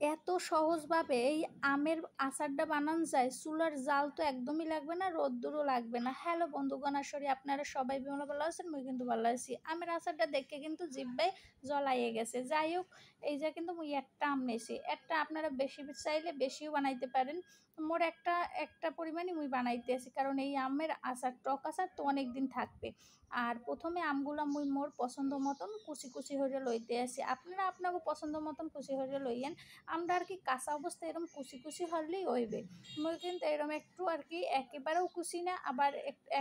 এত সহজভাবে এই আমের আচারটা বানানো যায়, চুলার জাল তো একদমই লাগবে না, রোদ্দুরও লাগবে না। হ্যালো বন্ধুগণ, আসলে আপনারা সবাই ভালো আছেন, মুই কিন্তু ভালো আছি। আমের আচারটা দেখে কিন্তু জিহ্বায় জলাইয়ে গেছে। যাই হোক, এই যে কিন্তু মুই একটা আম নিয়েছি, একটা আপনারা বেশি চাইলে বেশিও বানাইতে পারেন। মোর একটা পরিমাণই মুই বানাইতে আছি, কারণ এই আমের আচার টক আচার তো অনেক দিন থাকবে। আর প্রথমে আমগুলা মুই মোর পছন্দ মতন কুচি কুচি হয়ে লইতে আসি, আপনারা আপনাকে পছন্দ মতন কুচি হয়ে লইয়েন। আমরা আর কি কাঁচা অবস্থায় এরকম কুচি কুচি হলেই হইবে। মই কিন্তু এরকম একটু আর কি একেবারেও কুচি না, আবার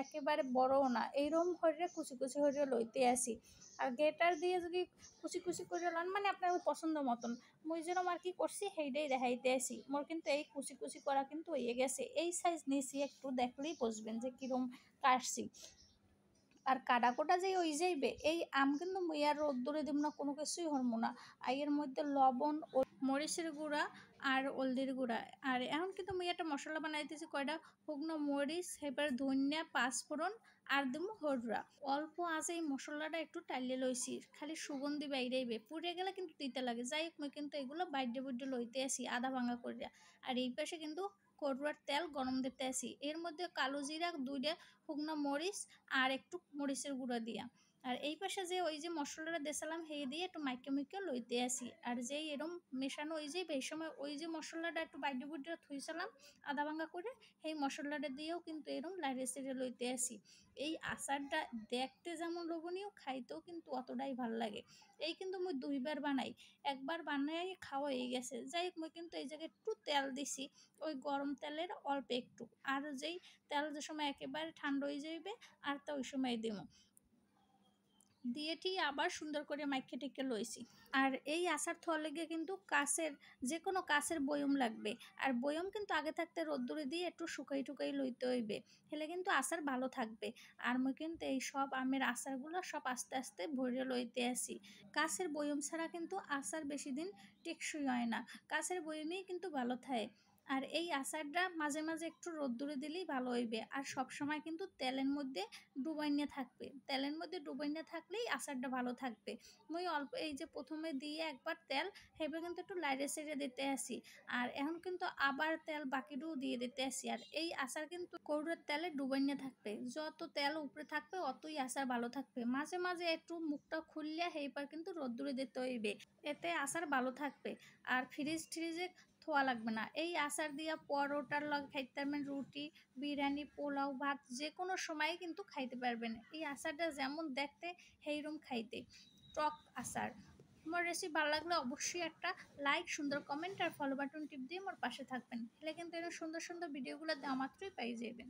একেবারে বড়ও না, এইরকম হয়ে কুচি কুচি হয়ে লইতে আসি। আর গেটার দিয়ে যদি কুচি কুচি করে লন মানে আপনার পছন্দ মতন, মুই যেরকম আর কি করছি সেইটাই দেখাইতে আসি। মোর কিন্তু এই কুচি কুচি করা কিন্তু হয়ে গেছে, এই সাইজ নিয়েছি, একটু দেখলেই বুঝবেন যে কিরম কাটছি। আর কাটাকোটা যে ওই যাইবে এই আম কিন্তু মুই আর রোদ্দুরে দিব না, কোনো কিছুই হরমো না। আর এর মধ্যে লবণ ও মরিচের গুঁড়া আর হলদির গুঁড়া। আর এখন কিন্তু মুই একটা মশলা বানাইতেছি, কয়টা শুকনো মরিচ, এবার ধনিয়া, পাঁচফোড়ন আর দেবো হররা। অল্প আছে এই মশলাটা একটু টাইলে লইছি, খালি সুগন্ধি বাইরেইবে, পুড়ে গেলে কিন্তু দিতে লাগে। যাই হোক, মুই কিন্তু এগুলো বাইডে বুড্ডে লইতে আসি আধা ভাঙা করিয়া। আর এই পাশে কিন্তু করুয়ার তেল গরম দিতে আসি, এর মধ্যে কালো জিরা, দুইটা শুকনো মরিচ আর একটু মরিচের গুঁড়া দিয়া। আর এই পাশে যে ওই যে মশলাটা দেশালাম সেই দিয়ে একটু মাইকে মুইকে লইতে আসি। আর যেই এরম মেশানো ওই যে এই সময় ওই যে মশলাটা একটু বাইডে বুড্ডে থুইছিলাম আধা ভাঙা করে, সেই মশলাটা দিয়েও কিন্তু এরম লাইড়ে সেড়ে লইতে আসি। এই আচারটা দেখতে যেমন লোভনীয়, খাইতেও কিন্তু অতটাই ভাল লাগে। এই কিন্তু মুই দুইবার বানাই, একবার বানাই খাওয়া হয়ে গেছে। যাই হোক, মুই কিন্তু এই জায়গায় একটু তেল দিছি, ওই গরম তেলের অল্প একটু। আর যেই তেল যে সময় একেবারে ঠান্ডা হয়ে যাইবে আর তা ওই সময় দিব, দিয়ে ঠিক আবার সুন্দর করে মাইকে টেকে লইছি। আর এই আচার থোয়া লেগে কিন্তু কাছের যে কোনো কাছের বয়ম লাগবে। আর বয়ম কিন্তু আগে থাকতে রোদ্দুরে দিয়ে একটু শুকাই টুকাই লইতে হইবে, হেলে কিন্তু আচার ভালো থাকবে। আর মুই কিন্তু এই সব আমের আচারগুলো সব আস্তে আস্তে ভরে লইতে আসি। কাছের বয়ম ছাড়া কিন্তু আচার বেশি দিন টেকসই হয় না, কাছের বয়মেই কিন্তু ভালো থাকে। আর এই আচারটা মাঝে মাঝে একটু রোদ্দুরে দিলেই ভালো হইবে। আর সব সময় কিন্তু তেলের মধ্যে ডুবাইনে থাকবে, তেলের মধ্যে ডুবাইনে থাকলেই আচারটা ভালো থাকবে। মুই অল্প এই যে প্রথমে দিয়ে একবার তেল হেবে কিন্তু একটু লাইড়ে সেড়ে দিতে আসি। আর এখন কিন্তু আবার তেল বাকিটুকু দিয়ে দিতে আসি। আর এই আচার কিন্তু কৌড়ের তেলে ডুবাইনে থাকবে, যত তেল উপরে থাকবে অতই আচার ভালো থাকবে। মাঝে মাঝে একটু মুখটা খুললে সেইবার কিন্তু রোদ্দুরে দিতে হইবে, এতে আচার ভালো থাকবে। আর ফ্রিজে থোয়া লাগবে না। এই আচার দিয়া পরোটার লগে খাইতে পারবেন, রুটি, বিরিয়ানি, পোলাও, ভাত যে কোনো সময়ে কিন্তু খাইতে পারবেন। এই আচারটা যেমন দেখতে সেইরকম খাইতে, টক আচার। আমার রেসিপি ভালো লাগলে অবশ্যই একটা লাইক, সুন্দর কমেন্ট আর ফলো বাটন টিপ দিয়ে আমার পাশে থাকবেন, তাহলে কিন্তু এরকম সুন্দর সুন্দর ভিডিওগুলো দেওয়া মাত্রই পাই যাবেন।